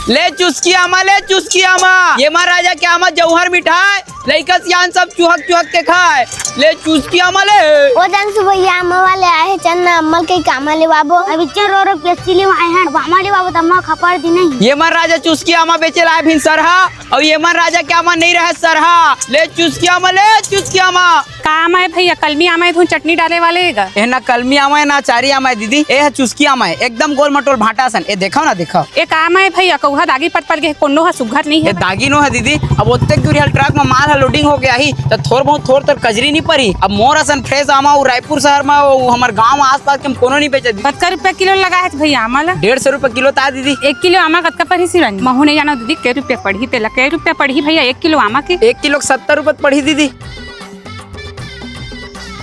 ले चुस्की आमा, ले चुस्की आमा। ये महाराजा के आमा जौहर मिठाई लइका सियान सब चुहक चुहक के खाए। ले चुस्की आमा ले। ओ जानसु भैया अम्मा वाले आए चन्ना अम्मा के कामा ले बाबो अभी चरो रो पेची ले आए हैं अम्मा ले बाबो अम्मा खपर दी नहीं। ये महाराजा चुस्की आमा बेचे लाए फिर सरहा और ये महाराजा के आमा नहीं रहे सरहा। ले चुस्की आमा, ले चुस्की आमा। काम है भैया कलमी आमा है चटनी डाले वाले ए ना कलमी आमा है ना चारी आमा है दीदी। ए है चुस्की आमा है एकदम गोल मटोल भाटा सन। ए देखो ना देखो। ए काम है भैया कौहा दागी पट पट के कोनो हा सुघर नहीं ये है। दागी नो है दीदी। अब ओत्ते दूरी हल ट्रक में माल है लोडिंग हो गया ही तो थोड़ बहुत थोड़ तर कजरी नहीं पड़ी। अब मोर असन फ्रेश आमा वो रायपुर शहर में वो हमारे गाँव आस पास के कोनो नहीं बेचे। 70 रुपया किलो लगा है भैया आमा ला। 150 रुपए किलो था दीदी। 1 किलो आमा कतका पड़ी सिरन महू नहीं जाना दीदी कै रुपया पड़ी तेला कै रुपया पड़ी भैया 1 किलो आमा के। 1 किलो 70 रुपए पड़ी दीदी।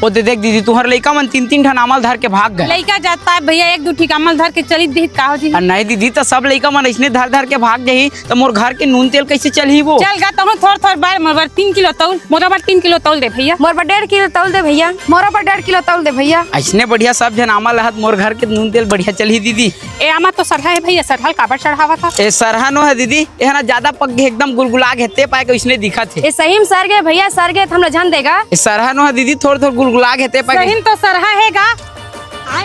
ओ दे देख दीदी तुहर लइका मन 3-3 ठन अमल धर के भाग गए। लइका जाता है भैया 1-2 ठीक अमल धर के चली दी का हो जी। नहीं दीदी तो सब लइका मन इसने धर धर के भाग जाही तो मोर घर के नून तेल कैसे चलही वो। चल गा तो थोड़ थोड़ बार मोर 3 किलो तौल मोरा बार 3 किलो तौल दे भैया। मोर पर 1.5 किलो तौल दे भैया। मोरा पर 1.5 किलो तौल दे भैया। ऐसने बढ़िया सब जन आमा लहत मोर घर के नून तेल बढ़िया चलही दीदी। ए आमा तो सरहा है भैया सरहल काबर चढ़ावा था। ए सरहा नो है दीदी। ए ना ज्यादा पक गए एकदम गुलगुला घेते पाए के इसने दिखा थे। ये सही में सर गए भैया सर गए हम लोग जान देगा। ए सरहा नो है दीदी थोड़ थोड़ गुलगुला घेते पाए। सही तो सरहा हैगा।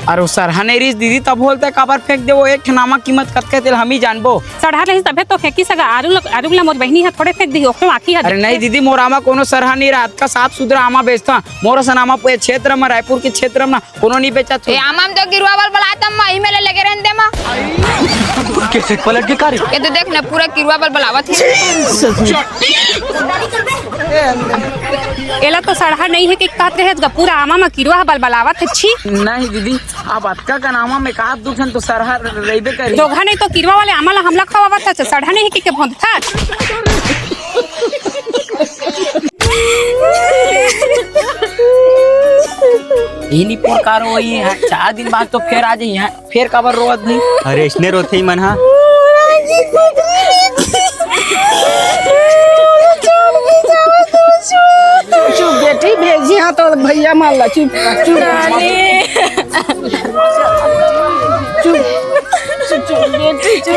और सरहा नहीं रही दीदी तब बोलते काबर फेंक दे वो एक ठनामा कीमत कतके तेल हम ही जानबो। सरहा नहीं तबे तो फेंकी सगा आरू ला मोर बहनी है थोड़े फेंक दी ओखलो आखी है। अरे नहीं दीदी मोर आमा कोनो सरहा नहीं रात का साफ सुथरा आमा बेचता। मोर सन आमा पूरे क्षेत्र में रायपुर के क्षेत्र में कोनो नहीं बेचा। ए आमाम तो गिरवा वाल बलातम मा में लगे रहंदे मा कैसे पलट के कारी। ये तो देख ना पूरा गिरवा वाल बलावत है। एला तो सरहा नहीं है कि कात रहे पूरा आमा में किरवा बलबलावत है छी। नहीं दीदी अब अतका का नामा में का दुखन तो सरहा रेबे करी। जोघा नहीं तो किरवा वाले आमा ला हमला खवावत था सरहा नहीं है कि के भोंद था। इन्हीं प्रकार वही है 4 दिन बाद तो फिर आ जाइए फिर काबर रोवत भाई। अरे इसने रोते ही मन हा। चुप बेटी भेजी हाँ तो भैया मान ला चुप चुप चुप बेटी चुप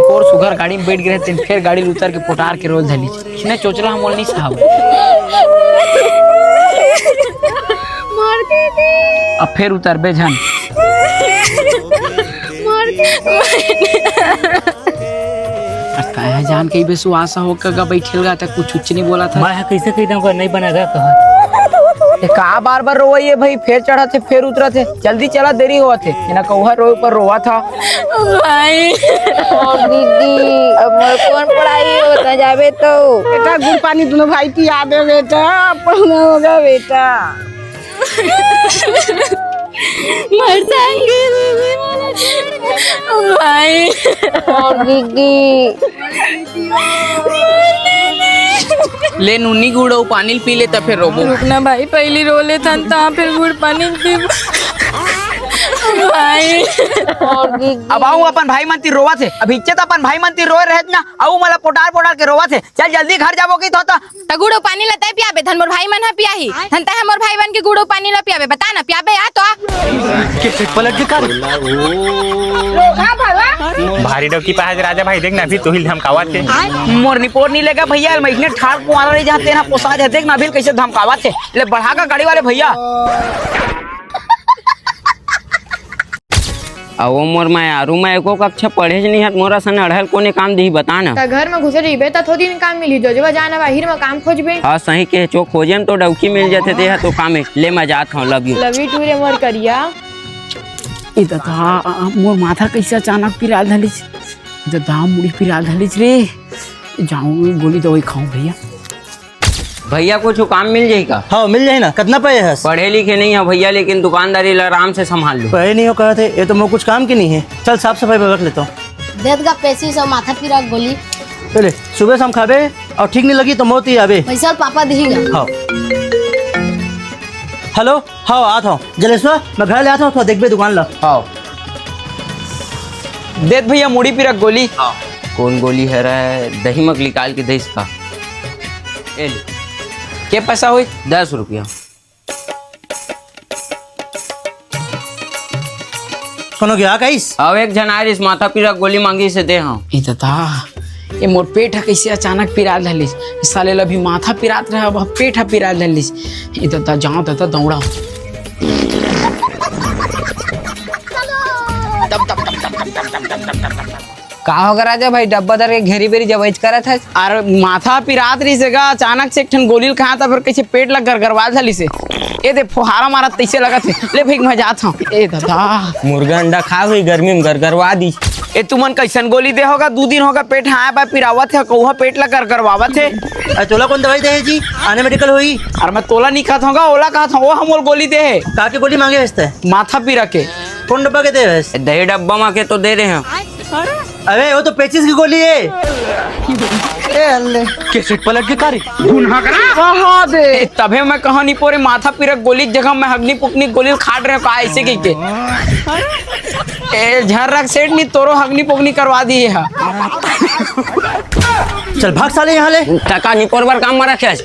और सुगर गाड़ी में बैठ गए थे फिर गाड़ी उतर के पोटार के रोल धली इसने चोचला हम बोल नहीं साहब। अब फिर उतर बे झन जान के बेसु आशा होकर बैठेल गा तक कुछ नहीं बोला था। मैं कैसे कह दूंगा नहीं बनेगा कहा। का बार बार रोई है भाई फिर चढ़ा थे फिर उतरा थे जल्दी चला देरी हुआ थे ना कौहा रोए पर रोआ था। भाई दीदी अब मोर कौन पढ़ाई होता जावे तो बेटा गुड़ पानी दोनों भाई पिया दे बेटा पढ़ना होगा बेटा। मर जाएंगे भाई और दीदी ले नूनी गुड़ और पानी पी ले तब फिर रोबो। रुकना भाई पहली रो ले था फिर गुड़ पानी पी भाई और दीदी अब आऊ अपन भाई मंती रोवा थे अब इच्छा अपन भाई मंती रोए रहे ना आऊ मला पोटार पोटार के रोवा थे। चल जल्दी घर जाबो की तो गुड़ो पानी लता पियाबे धन मोर भाई मन है पियाही धनता है मोर भाई बन के गुड़ो पानी ला पियाबे बता ना पियाबे आ तो कैसे पलट के कारी। भारी डोकी पास राजा भाई देखना अभी तो हिल धमकावा थे। मोर निपोर नहीं लेगा भैया मैं इतने ठाड़ कुआरा नहीं जाते ना पोसा जाते देखना अभी कैसे धमकावा थे ले बढ़ा का गाड़ी वाले भैया। आओ मोर मैं आरू मैं एको कक्षा पढ़े नहीं हत मोरा सन अढ़ल कोने काम दी बता ना। ता घर में घुसे रहिबे ता थोड़ी दिन काम मिली जो जब जाना बाहर में काम खोजबे। हाँ सही के चो खोजे तो डौकी मिल जाते थे तो काम ले मैं जात हूँ लव यू। लवी टू रे मोर करिया इधर था मोर माथा कैसे अचानक पिरा धलिस इधर दाम मुड़ी पिरा धलिस रे जाऊँ गोली दवाई खाऊं भैया। भैया कुछ काम मिल जाएगा। हाँ मिल जाए ना कितना पे है। पढ़े लिखे नहीं है भैया लेकिन दुकानदारी आराम से संभाल लो। पे नहीं हो कहा थे ये तो मैं कुछ काम की नहीं है। चल साफ सफाई पे रख लेता हूँ। देद का पैसी सब माथा पिरा गोली पहले सुबह शाम खाबे और ठीक नहीं लगी तो मौत ही आवे। पैसा पापा देगा। हाँ हेलो हाँ आता हूँ जलेश्वर मैं घर ले आता हूँ तो देख बे दुकान ला। हाँ देख भैया मुड़ी पिरा गोली। कौन गोली है रहा है दही मक निकाल के दे इसका के पैसा हुई 10 रुपया। कोनो गया कैस? अब एक जन आरिस माथा पीरा गोली मांगी से दे हाँ। ई तता ये मोर पेट है कैसे अचानक पिराल धलिस साले अभी माथा पिरात रहे अब पेट है पिराल धलिस ई तता जाओ तता दौड़ा का होगा राजा भाई डब्बा दर के घेरी बेरी जब करत है और माथा पिरात रही से अचानक से एक ठन गोली खा था फिर कैसे पेट लग गरगरवा धली से ए दे फुहारा मारा तैसे लगा थे ले भाई मैं जात हूँ ए दादा मुर्गा अंडा खा हुई गर्मी में गरगरवा दी। ए तुमन कैसन गोली दे होगा 2 दिन होगा पेट हाँ बा पिरावत है कौहा पेट लग गरगरवावत है तोला कौन दवाई दे है जी? आने मेडिकल हुई। और मैं तोला नहीं खात होगा ओला खात हूँ वो हम गोली दे है का के गोली मांगे वैसे? माथा पिरा के कौन डब्बा के दे वैसे? दही डब्बा माँ के तो दे रहे हैं। अरे वो तो पेचिस की गोली है। कैसे पलट के तारी कहा दे ए, तभे मैं कहानी पूरे माथा पिरक गोली की जगह मैं हगनी पुकनी गोली खाट रहे का ऐसे की के ए झर्रक सेठ नहीं तोरो हगनी पुकनी करवा दी है चल भाग साले यहाँ ले। टका निकोर बार काम में रखे